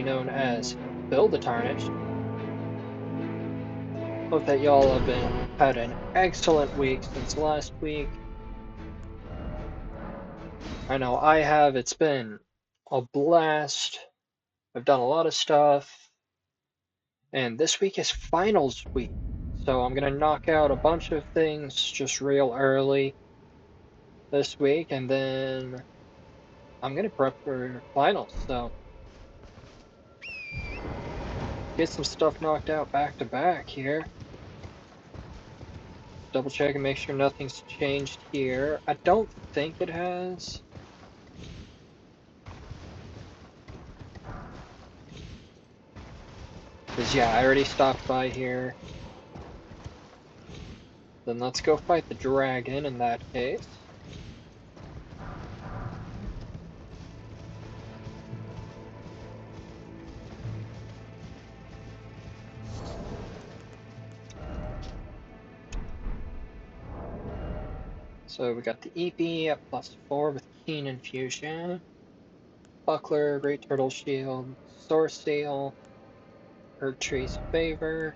known as Build-A-Tarnished. Hope that y'all have had an excellent week since last week. I know I have. It's been a blast. I've done a lot of stuff. And this week is finals week. So I'm going to knock out a bunch of things just real early this week. And then I'm going to prep for finals. So get some stuff knocked out back to back here. Double check and make sure nothing's changed here. I don't think it has. Because yeah, I already stopped by here. Then let's go fight the dragon in that case. So we got the EP at +4 with Keen Infusion. Buckler, Great Turtle Shield, Source Seal, Tree's Favor.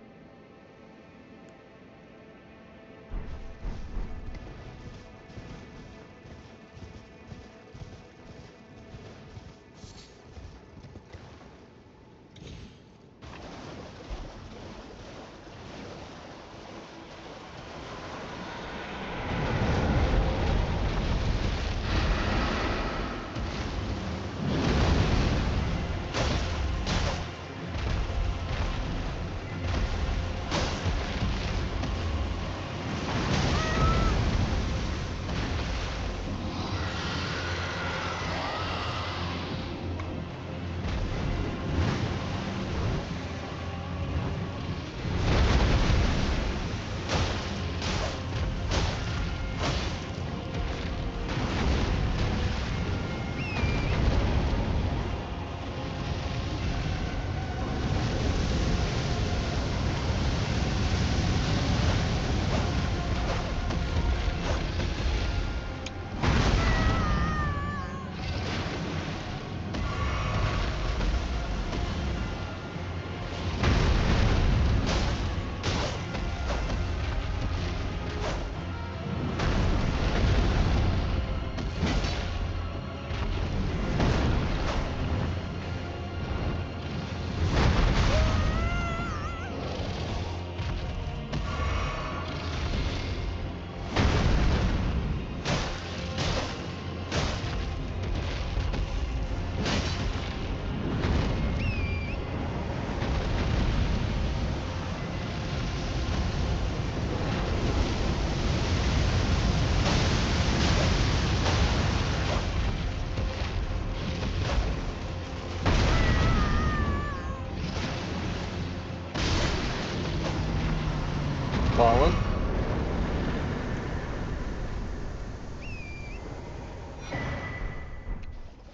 Fallen.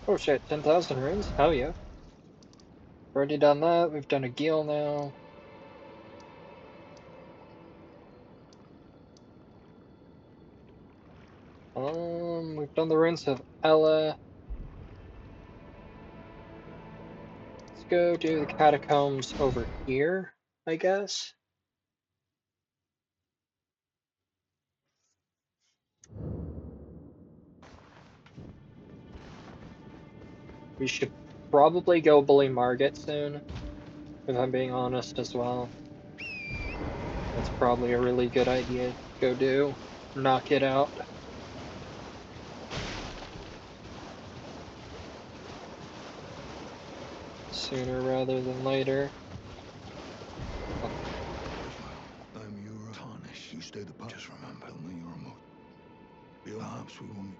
Oh shit, 10,000 runes? Hell yeah. Already done that, we've done a Gil now. We've done the runes of Ella. Let's go do the catacombs over here, I guess. We should probably go bully Margit soon, if I'm being honest as well. That's probably a really good idea to go do. Knock it out. Sooner rather than later. I'm Uncrrowned. You stay the part. Just remember, only your remote. Perhaps we will meet.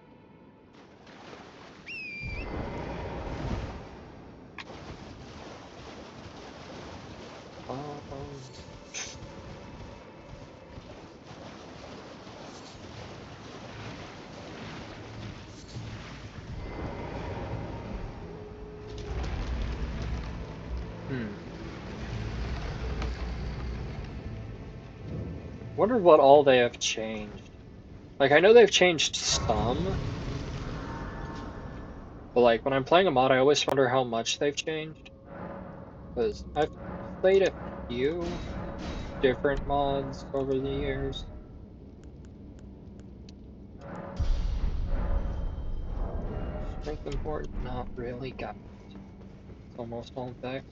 Wonder what all they have changed. Like, I know they've changed some, but like, when I'm playing a mod, I always wonder how much they've changed. because I've played a few different mods over the years. Strength important? Not really, got it. It's almost all dex.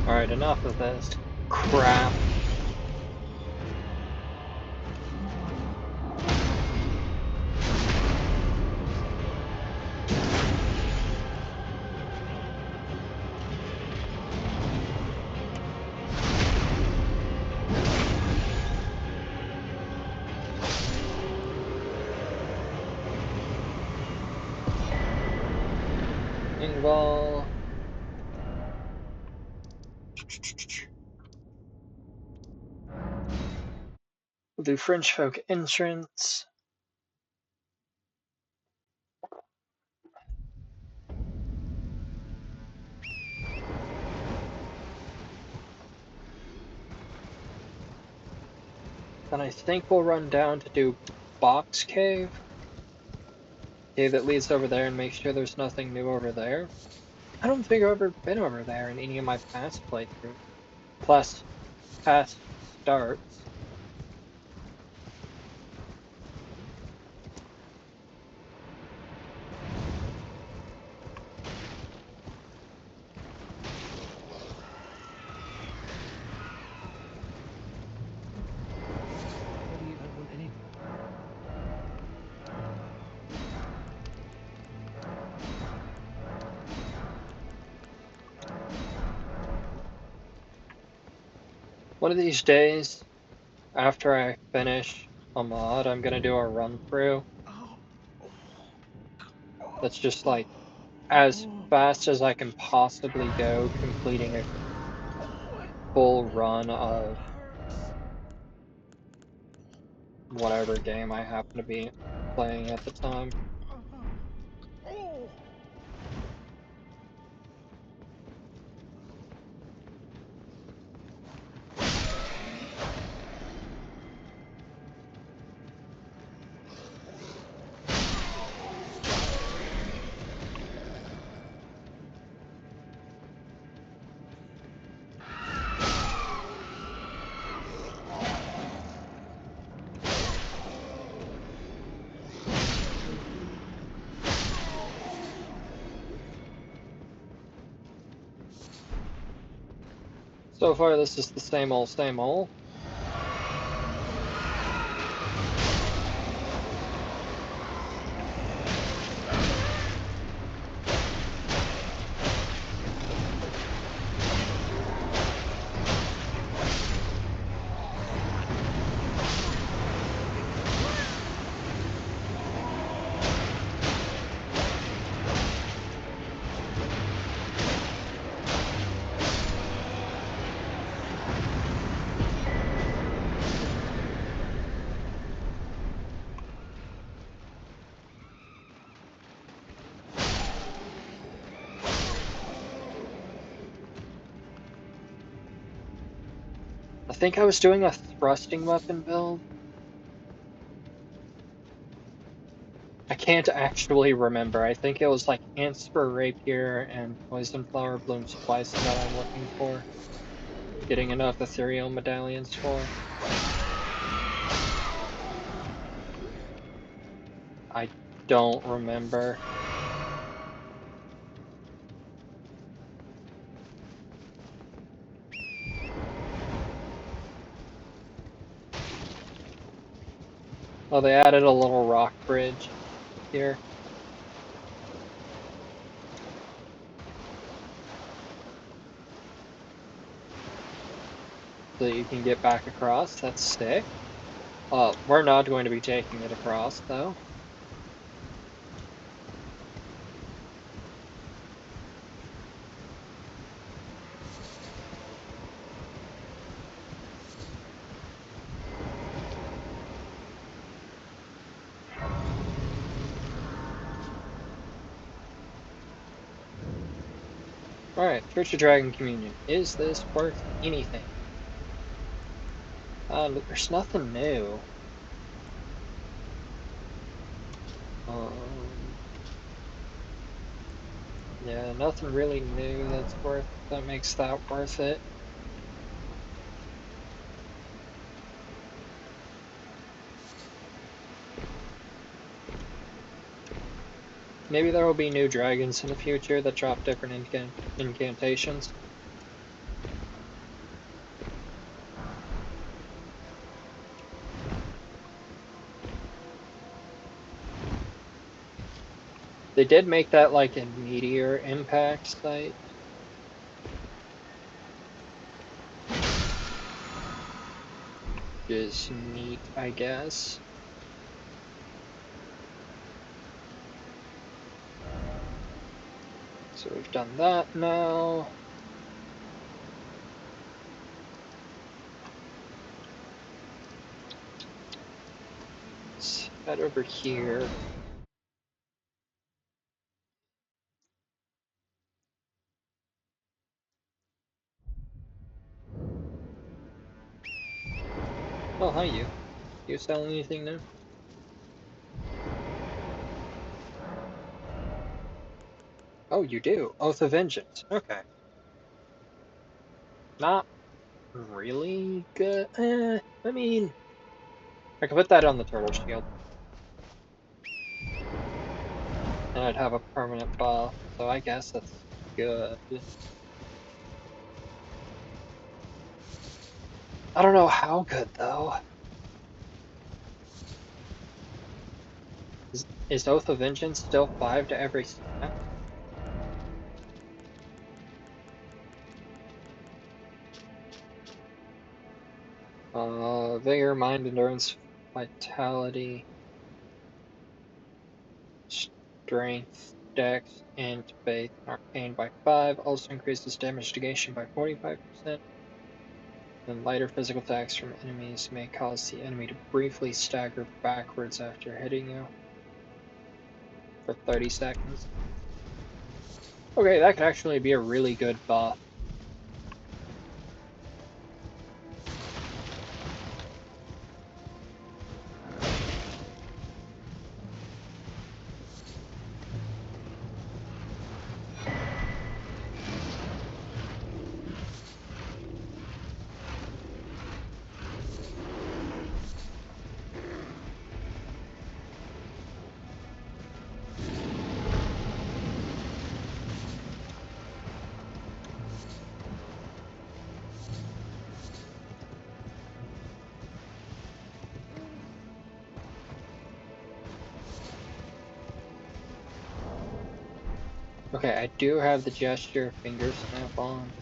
Alright, enough of this crap. Ball. We'll do French folk entrance. Then I think we'll run down to do Box Cave. Cave that leads over there and make sure there's nothing new over there. I don't think I've ever been over there in any of my past playthroughs. Plus, past starts. What do you want any? One of these days, after I finish a mod, I'm gonna do a run through that's just like as fast as I can possibly go, completing a full run of whatever game I happen to be playing at the time. So far, this is the same old, same old. I think I was doing a thrusting weapon build. I can't actually remember. I think it was like Anspur Rapier and Poison Flower Blooms twice that I'm looking for. Getting enough ethereal medallions for. I don't remember. Oh, they added a little rock bridge here. So that you can get back across. That's sick. We're not going to be taking it across, though. Alright, Church of Dragon Communion. Is this worth anything? There's nothing new. Yeah, nothing really new that makes that worth it. Maybe there will be new dragons in the future that drop different incantations. They did make that like a meteor impact site. Which is neat, I guess. So we've done that now. Let's head over here. Oh, hi you. You sell anything new? Oh, you do. Oath of Vengeance. Okay. Not really good. I mean, I could put that on the turtle shield. And I'd have a permanent buff, so I guess that's good. I don't know how good, though. Is Oath of Vengeance still 5 to every stat? Vigor, Mind, Endurance, Vitality, Strength, Dex, and Faith, and Arcane by 5. Also increases damage negation by 45%. And lighter physical attacks from enemies may cause the enemy to briefly stagger backwards after hitting you for 30 seconds. Okay, that could actually be a really good buff. Okay, I do have the gesture finger snap on.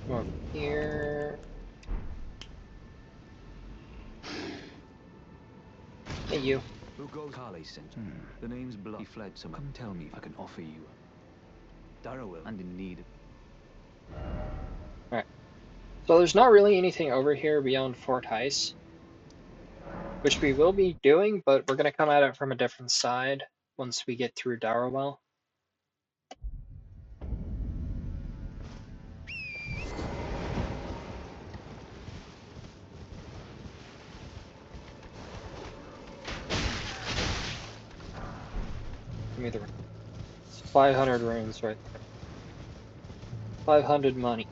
Come over here. Hey, you. Who goes Carly sent? The name's bloody fled, so come tell me if I can offer you. Dara will, and in need. Alright. So there's not really anything over here beyond Fort Heist, which we will be doing, but we're going to come at it from a different side once we get through Darrowell. Give me the runes. It's 500 runes right there. 500 money.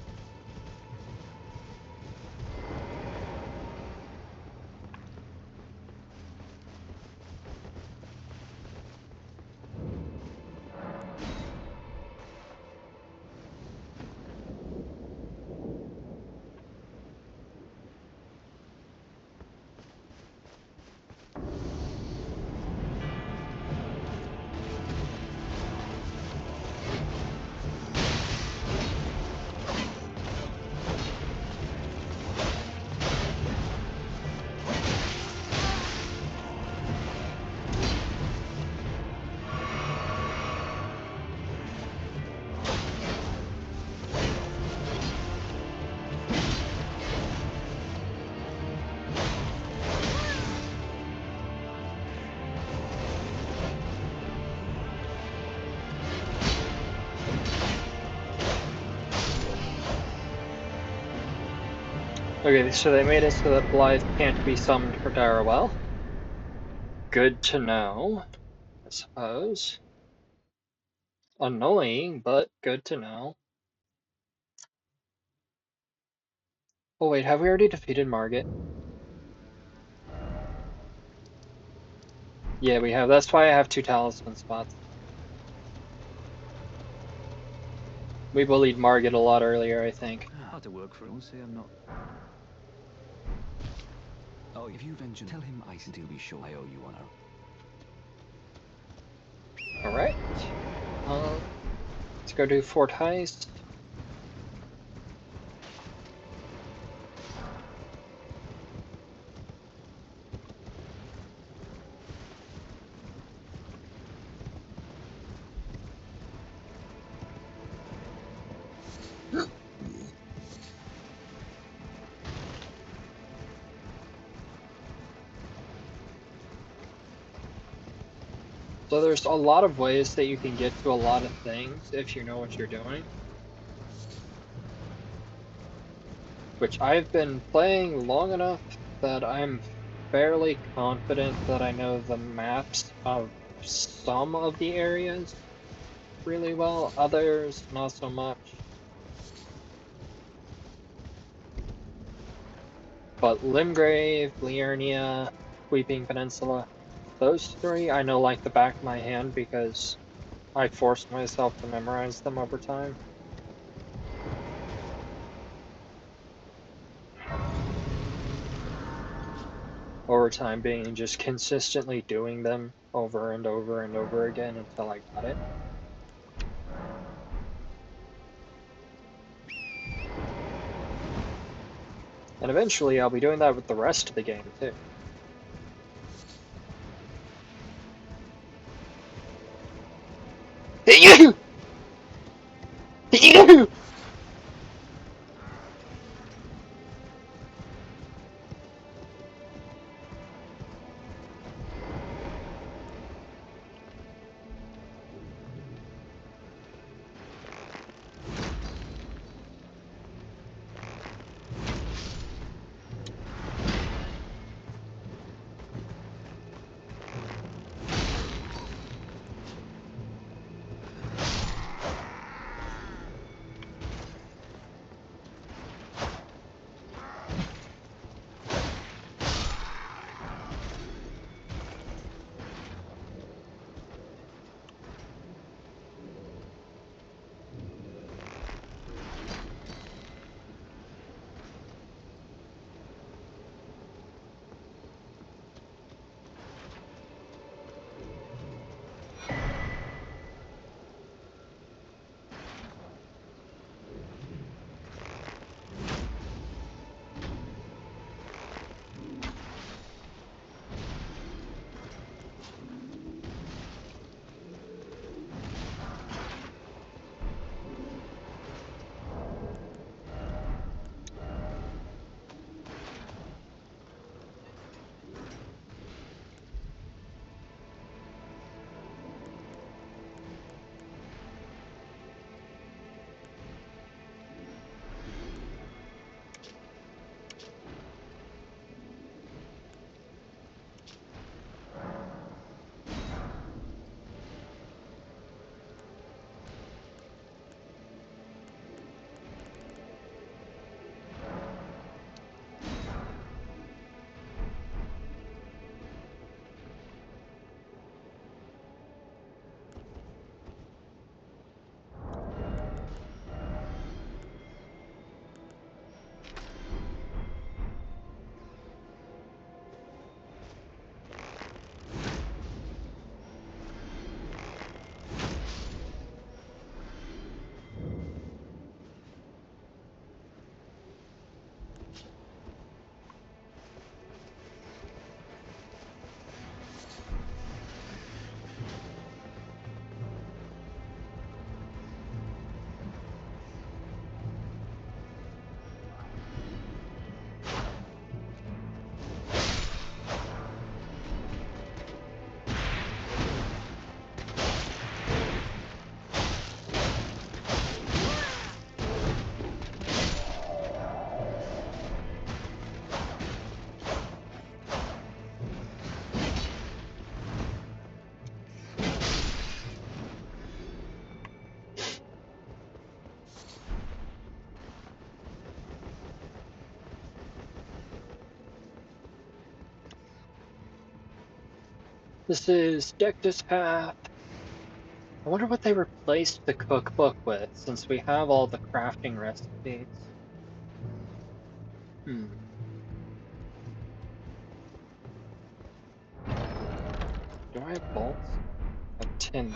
Okay, so they made it so that Blythe can't be summoned for Darrowell. Good to know, I suppose. Annoying, but good to know. Oh wait, have we already defeated Margit? Yeah, we have. That's why I have 2 talisman spots. We bullied Margit a lot earlier, I think. How to work for him, say I'm not. Oh, if you venture, tell him I still be sure I owe you honor. Alright. Let's go do Fort Heist. So there's a lot of ways that you can get to a lot of things if you know what you're doing. Which I've been playing long enough that I'm fairly confident that I know the maps of some of the areas really well, others not so much. But Limgrave, Liurnia, Weeping Peninsula, those 3 I know like the back of my hand because I forced myself to memorize them over time. Over time being just consistently doing them over and over and over again until I got it. And eventually I'll be doing that with the rest of the game too. This is Dectus Path. I wonder what they replaced the cookbook with, since we have all the crafting recipes. Do I have bolts? I have 10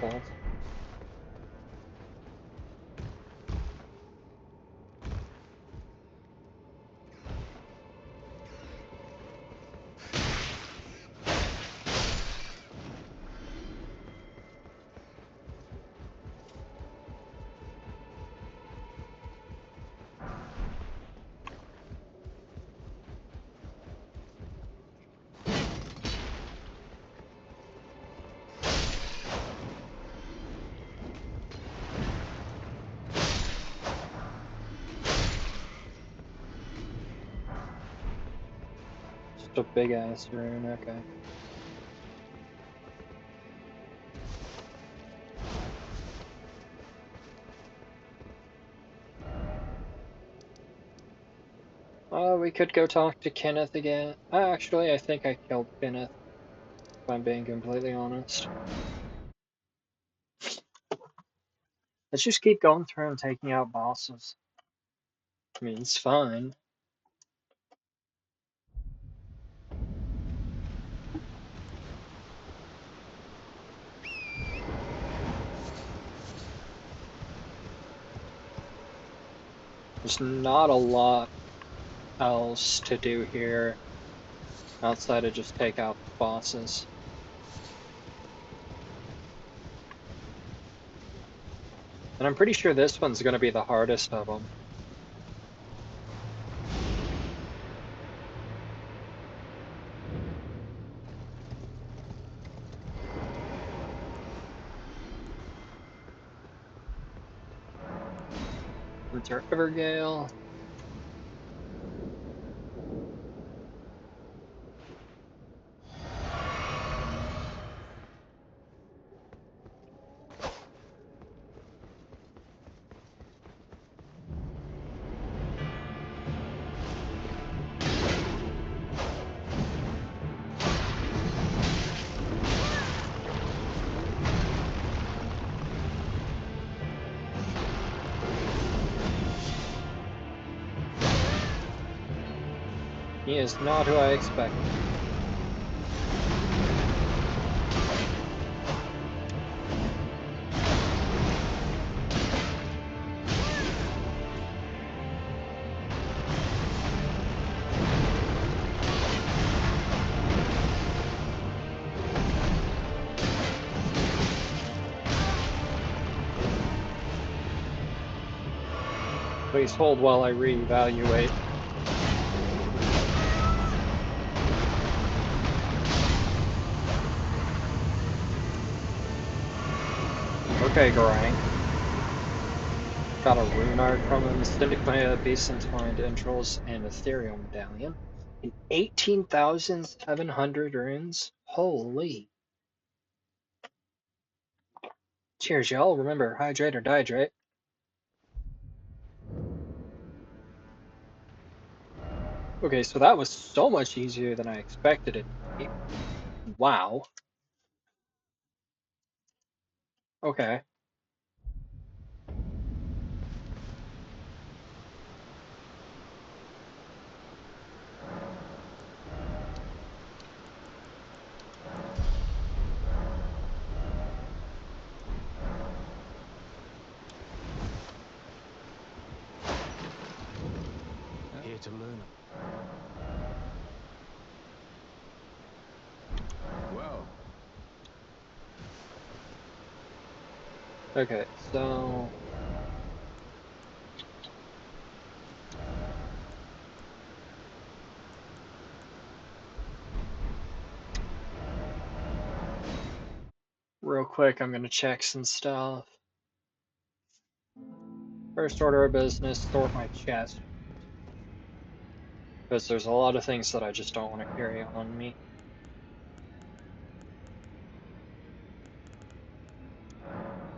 bolts. Just a big ass rune, okay. We could go talk to Kenneth again. Actually, I think I killed Kenneth, if I'm being completely honest. Let's just keep going through and taking out bosses. I mean, it's fine. There's not a lot else to do here outside of just take out bosses. And I'm pretty sure this one's going to be the hardest of them. Enter Evergale. He is not who I expected. Please hold while I reevaluate. Okay, Garang. Got a rune art from him, Syndicmaya, Beast Entwined Entrails, and Ethereal Medallion. And 18,700 runes? Holy. Cheers, y'all. Remember, hydrate or dihydrate. Okay, so that was so much easier than I expected it to be. Wow. Okay. Here to learn. Well, Okay, so... Real quick, I'm gonna check some stuff. First order of business, sort my chest. Because there's a lot of things that I just don't want to carry on me.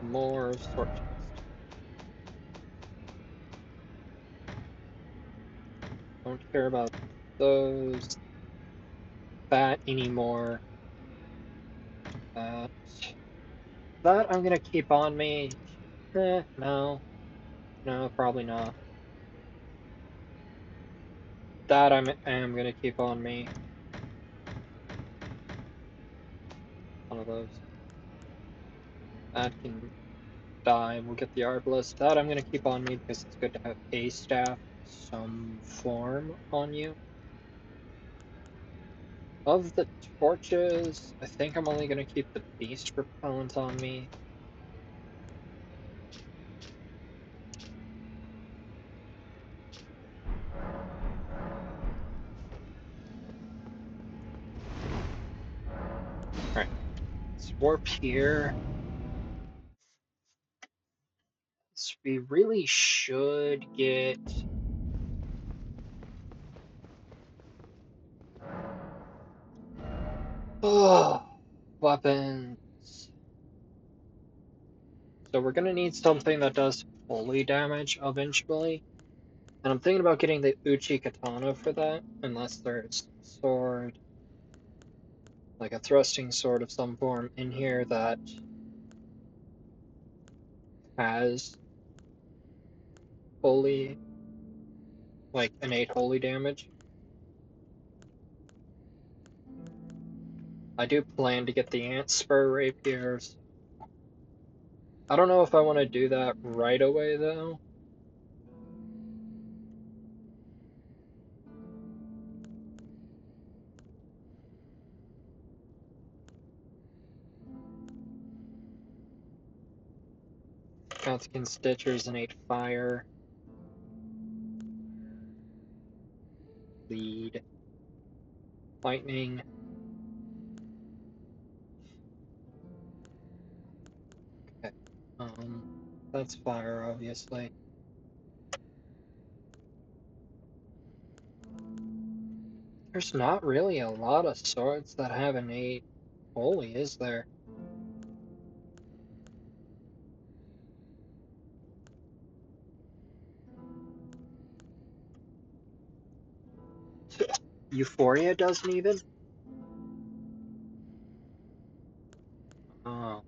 More sort chest. Don't care about those. That anymore. That. That I'm gonna keep on me. No. No, probably not. That am gonna keep on me. One of those. That can die. We'll get the Arbalest. That I'm gonna keep on me because it's good to have a staff of some form on you. Of the torches, I think I'm only gonna keep the beast repellent on me. Alright. Let's warp here. So we really should get weapons. So we're gonna need something that does holy damage eventually. And I'm thinking about getting the Uchi Katana for that, unless there's a sword, like a thrusting sword of some form in here that has holy, like innate holy damage. I do plan to get the Ant Spur rapiers. I don't know if I want to do that right away though. Godskin Stitchers innate fire. Lead. Lightning. Okay. That's fire, obviously. There's not really a lot of swords that have innate holy, is there? Euphoria doesn't even? Oh.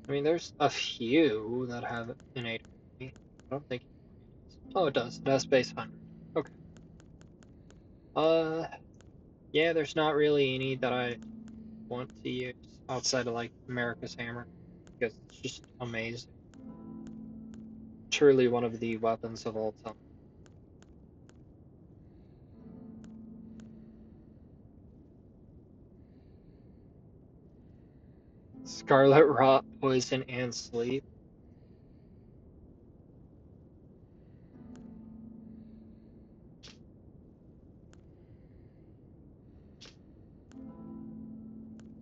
I mean, there's a few that have innate holy. I don't think Euphoria does. Oh, it does. It has base 100. Okay. Yeah, there's not really any that I want to use outside of like America's Hammer because it's just amazing. Truly one of the weapons of all time. Scarlet Rot, Poison, and Sleep.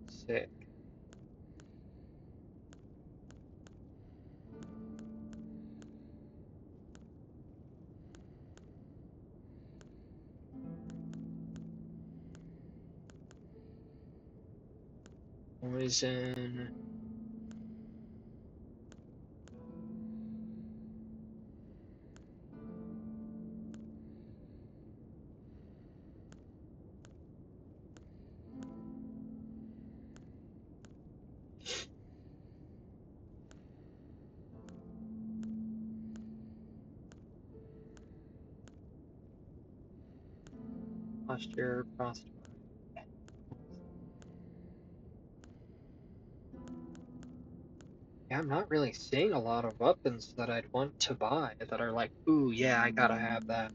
Sick. Poison. Posture, Frostbite. Yeah, I'm not really seeing a lot of weapons that I'd want to buy that are like, ooh, yeah, I gotta have that.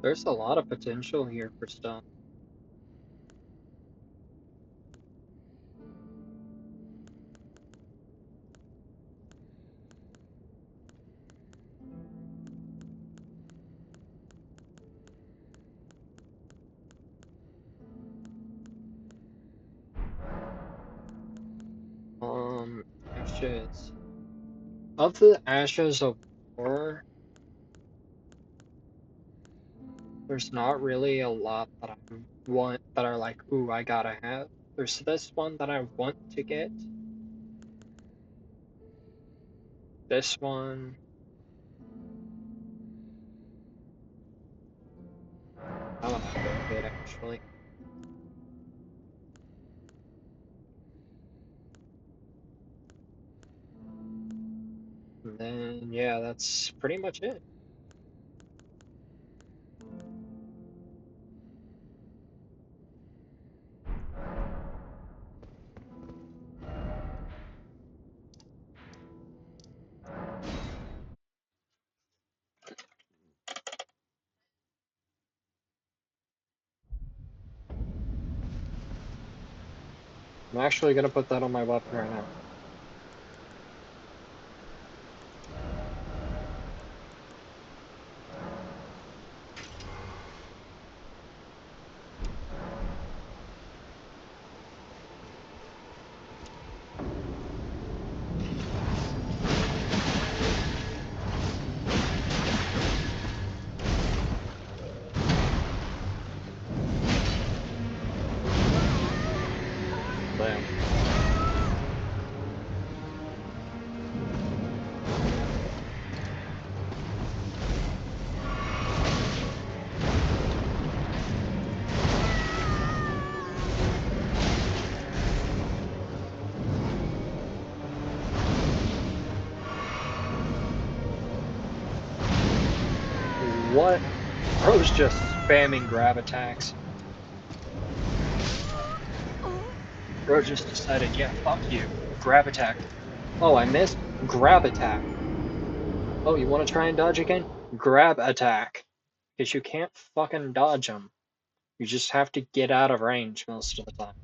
There's a lot of potential here for stuff. Ashes. Of the Ashes of War, there's not really a lot that I want that are like, ooh, I gotta have. There's this one that I want to get. This one. That one I want to get actually. And then yeah, that's pretty much it. I'm actually gonna put that on my weapon right now. Damn. What? Bro's just spamming grab attacks. Bro just decided, yeah, fuck you. Grab attack. Oh, I missed? Grab attack. Oh, you want to try and dodge again? Grab attack. Because you can't fucking dodge them. You just have to get out of range most of the time.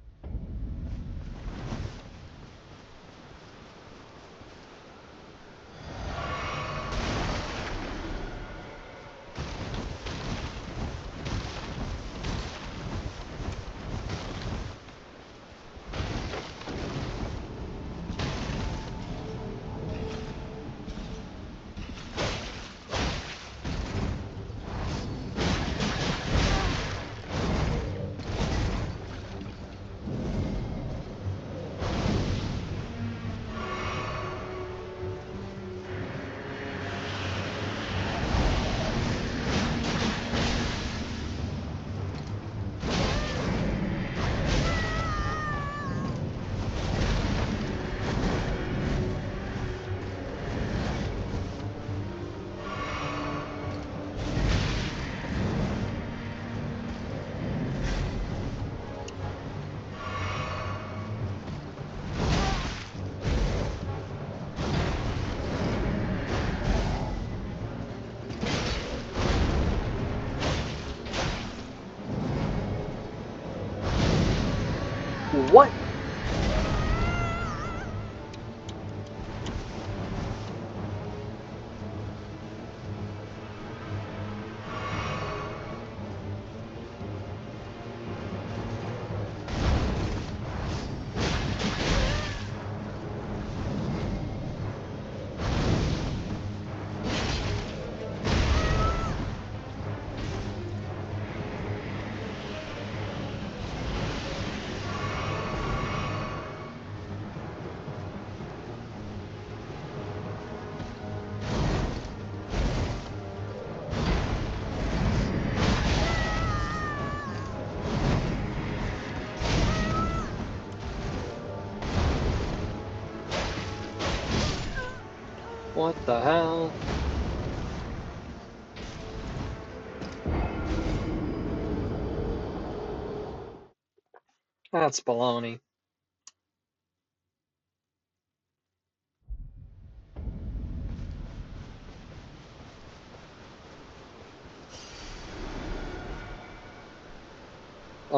What? What the hell? That's baloney.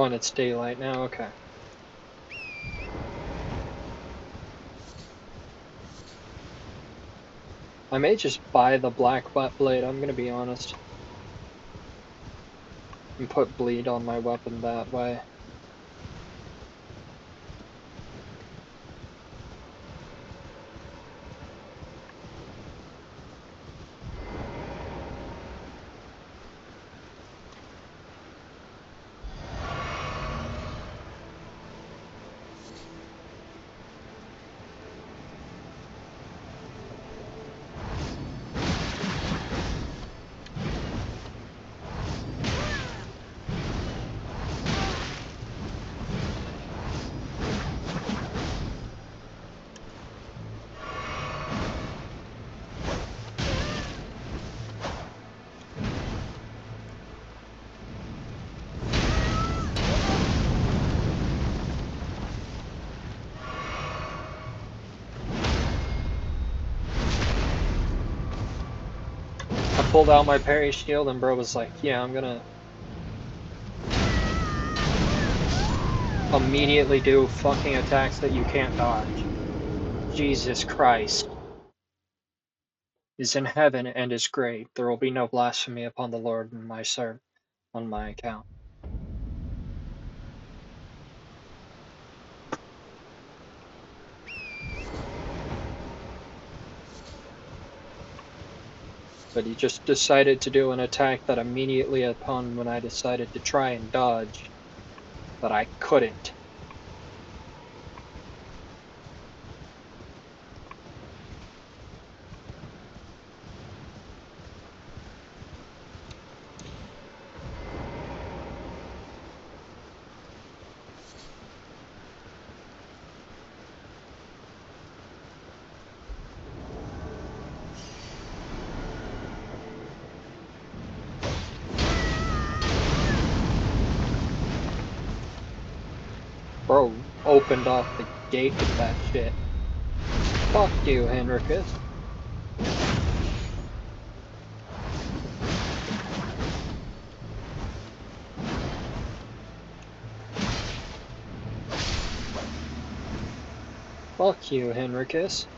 Oh, and it's daylight now, okay. I may just buy the black wet blade, I'm gonna be honest. And put bleed on my weapon that way. I pulled out my parry shield and bro was like, yeah, I'm gonna immediately do fucking attacks that you can't dodge. Jesus Christ is in heaven and is great. There will be no blasphemy upon the Lord in my on my account. But he just decided to do an attack that immediately upon when I decided to try and dodge, that I couldn't. Bro opened off the gate with that shit. Fuck you, Henricus. Fuck you, Henricus.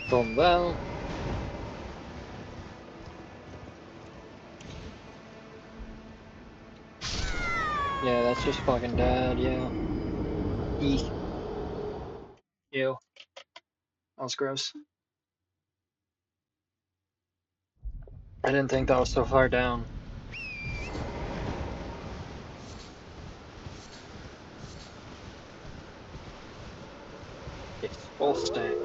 Done well. Yeah, that's just fucking dead, yeah. Eek. Ew. That was gross. I didn't think that was so far down. It's full stack.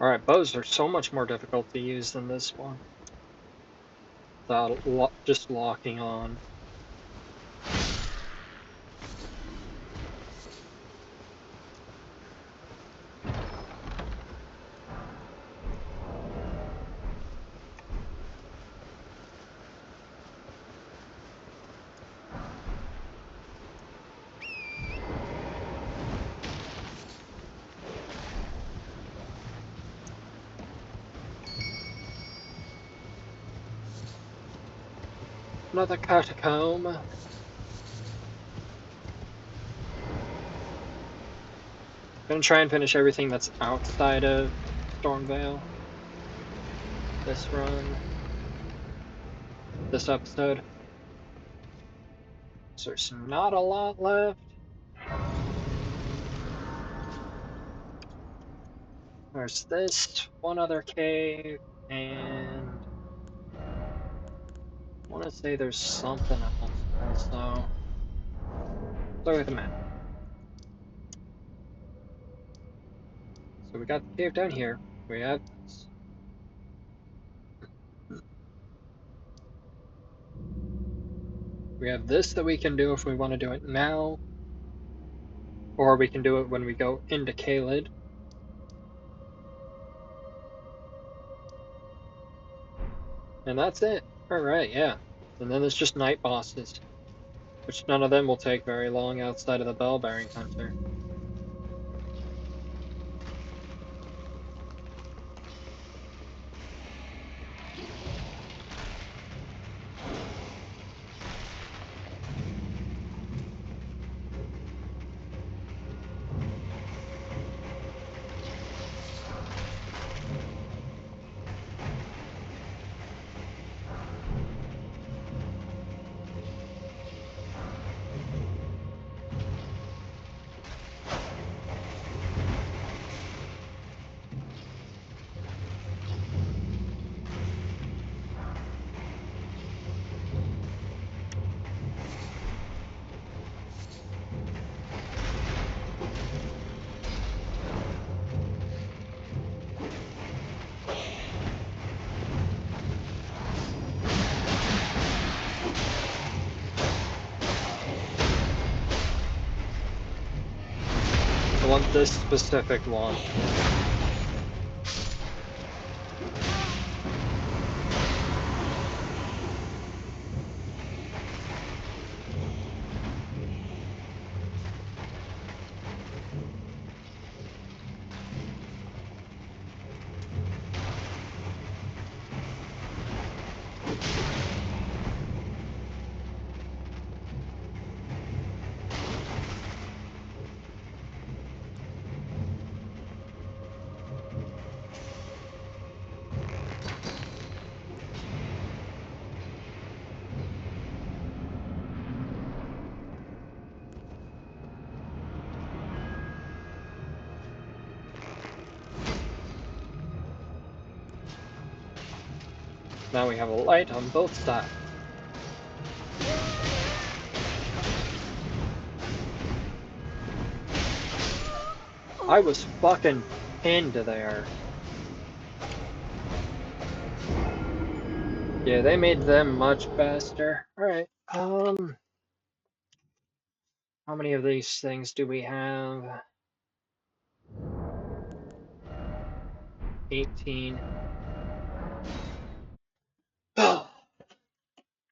Alright, bows are so much more difficult to use than this one. Without just locking on. Another catacomb. Gonna try and finish everything that's outside of Stormvale. This run. This episode. So there's not a lot left. There's this one other cave, and I want to say there's something else also. Look at the map. So we got the cave down here. We have this. We have this that we can do if we want to do it now, or we can do it when we go into Caelid. And that's it. Alright, yeah. And then there's just night bosses, which none of them will take very long outside of the Bell-Bearing Hunter. I want this specific one. Now we have a light on both sides. I was fucking pinned there. Yeah, they made them much faster. Alright, how many of these things do we have? 18.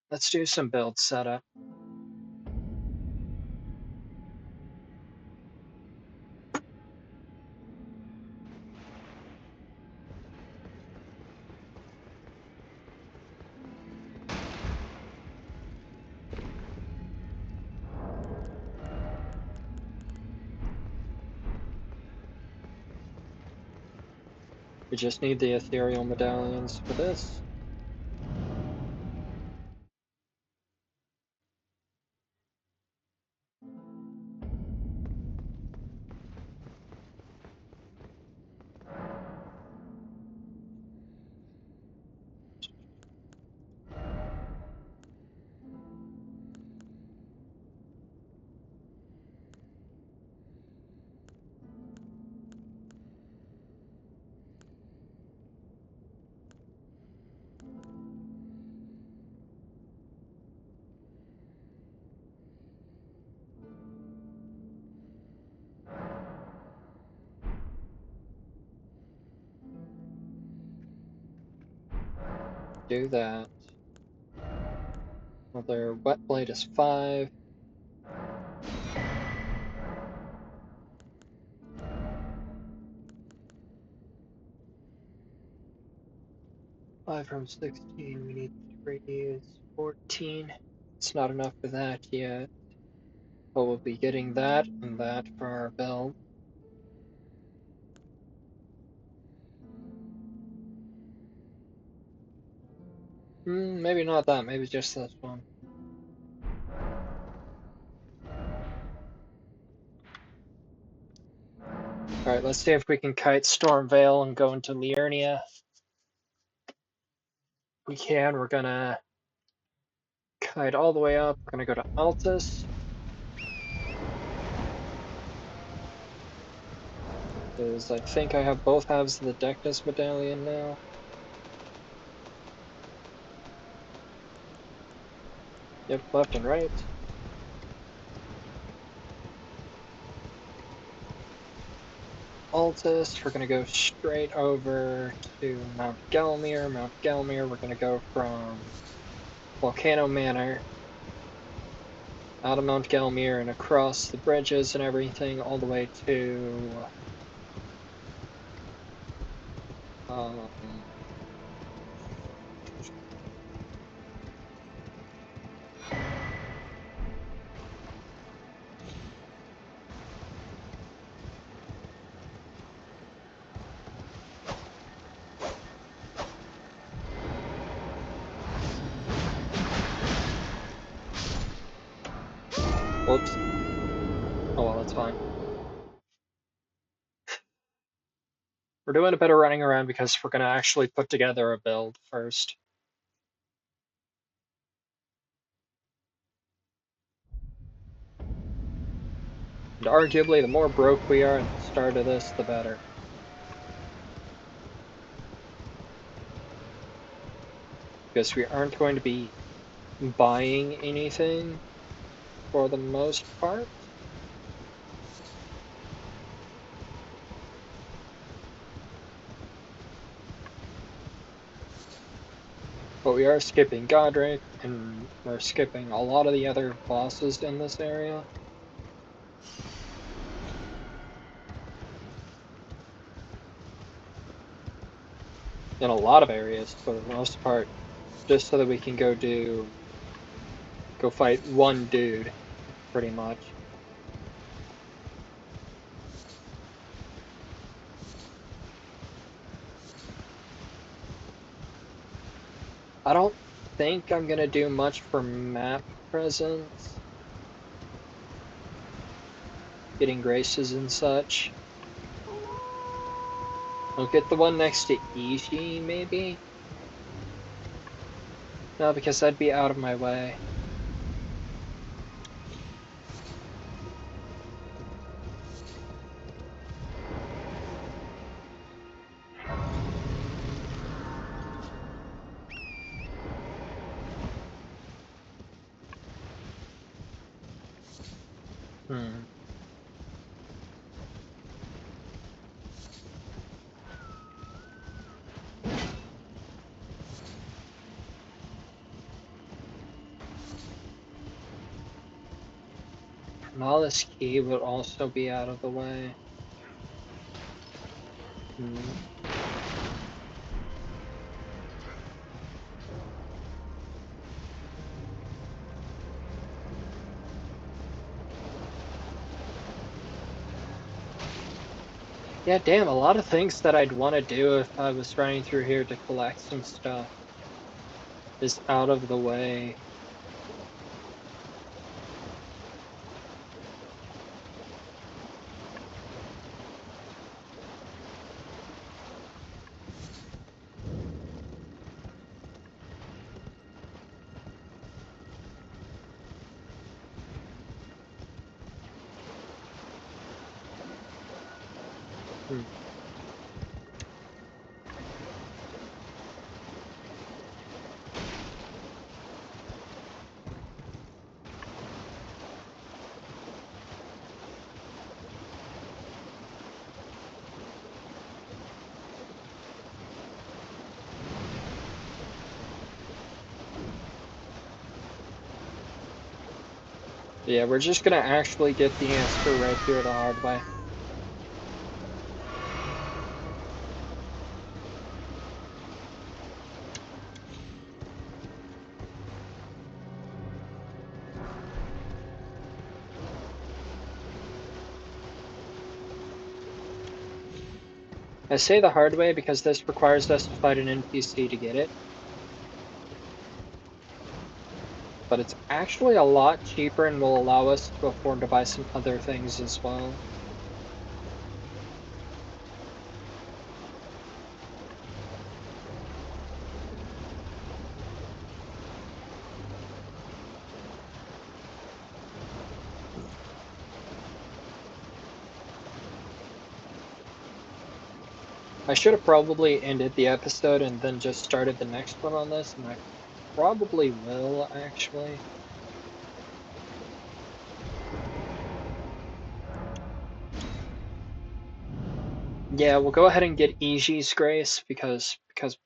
Let's do some build setup. We just need the ethereal medallions for this. do that. Another wet blade is 5. Five from 16, we need 3 is 14. It's not enough for that yet, but we'll be getting that and that for our build. Maybe not that, maybe just this one. Alright, let's see if we can kite Stormvale and go into Liurnia. We can, we're gonna kite all the way up, we're gonna go to Altus. Because I think I have both halves of the Dectus Medallion now. Yep, left and right. Altus, we're gonna go straight over to Mount Gelmir. Mount Gelmir, we're gonna go from Volcano Manor out of Mount Gelmir and across the bridges and everything all the way to whoops. Oh well, that's fine. We're doing a bit of running around because we're gonna actually put together a build first. And arguably, the more broke we are at the start of this, the better. Because we aren't going to be buying anything for the most part. But we are skipping Godric, and we're skipping a lot of the other bosses in this area. In a lot of areas, for the most part. Just so that we can go fight one dude, pretty much. I don't think I'm gonna do much for map presence. Getting graces and such. I'll get the one next to Ishi, maybe? No, because that'd be out of my way. Malice Key would also be out of the way. Yeah, damn, a lot of things that I'd want to do if I was running through here to collect some stuff is out of the way. Yeah, we're just gonna actually get the answer right here the hard way. I say the hard way because this requires us to fight an NPC to get it. But it's actually a lot cheaper and will allow us to afford to buy some other things as well. I should have probably ended the episode and then just started the next one on this, and I probably will, actually. Yeah, we'll go ahead and get Iji's Grace, because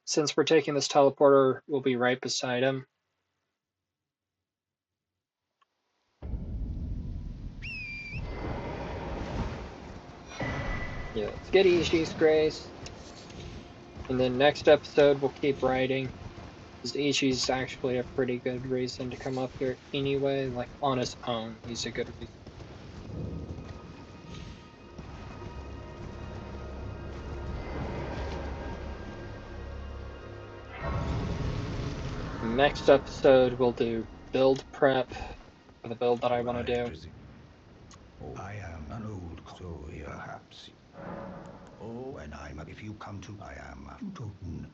since we're taking this teleporter, we'll be right beside him. Yeah, let's get Iji's Grace. And then next episode, we'll keep writing. Because Ichi's actually a pretty good reason to come up here anyway, like on his own, he's a good reason. Next episode, we'll do build prep for the build that I want to do. I am an old soul, perhaps. Oh, when if you come to, I am Toten.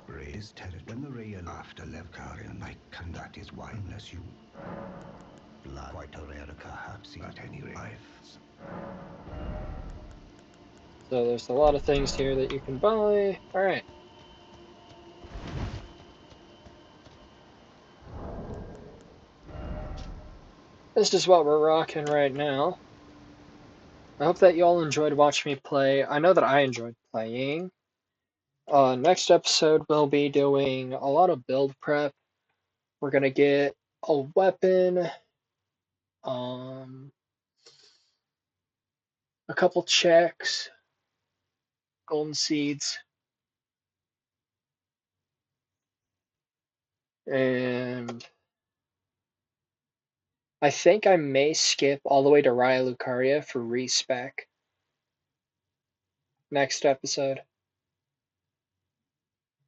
Raised territory. When the real after Levkarian, and that is why, unless you blood quite a rare, perhaps at any rate. So there's a lot of things here that you can buy. Alright. This is what we're rocking right now. I hope that you all enjoyed watching me play. I know that I enjoyed playing. Next episode, we'll be doing a lot of build prep. We're gonna get a weapon, a couple checks, golden seeds, and I think I may skip all the way to Raya Lucaria for respec next episode.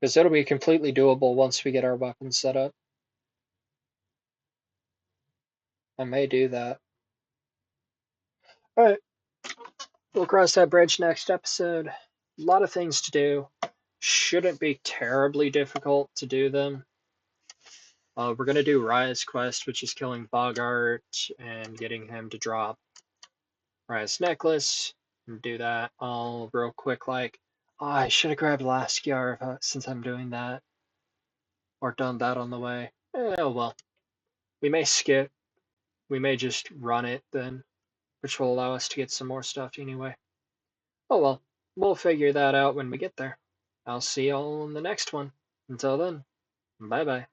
Because it'll be completely doable once we get our weapons set up. I may do that. Alright, we'll cross that bridge next episode. A lot of things to do. Shouldn't be terribly difficult to do them. We're going to do Raya's quest, which is killing Bogart and getting him to drop Raya's necklace. Do that all real quick, like, oh, I should have grabbed Laskiar since I'm doing that. Or done that on the way. Oh well. We may skip. We may just run it then, which will allow us to get some more stuff anyway. Oh well. We'll figure that out when we get there. I'll see y'all in the next one. Until then, bye bye.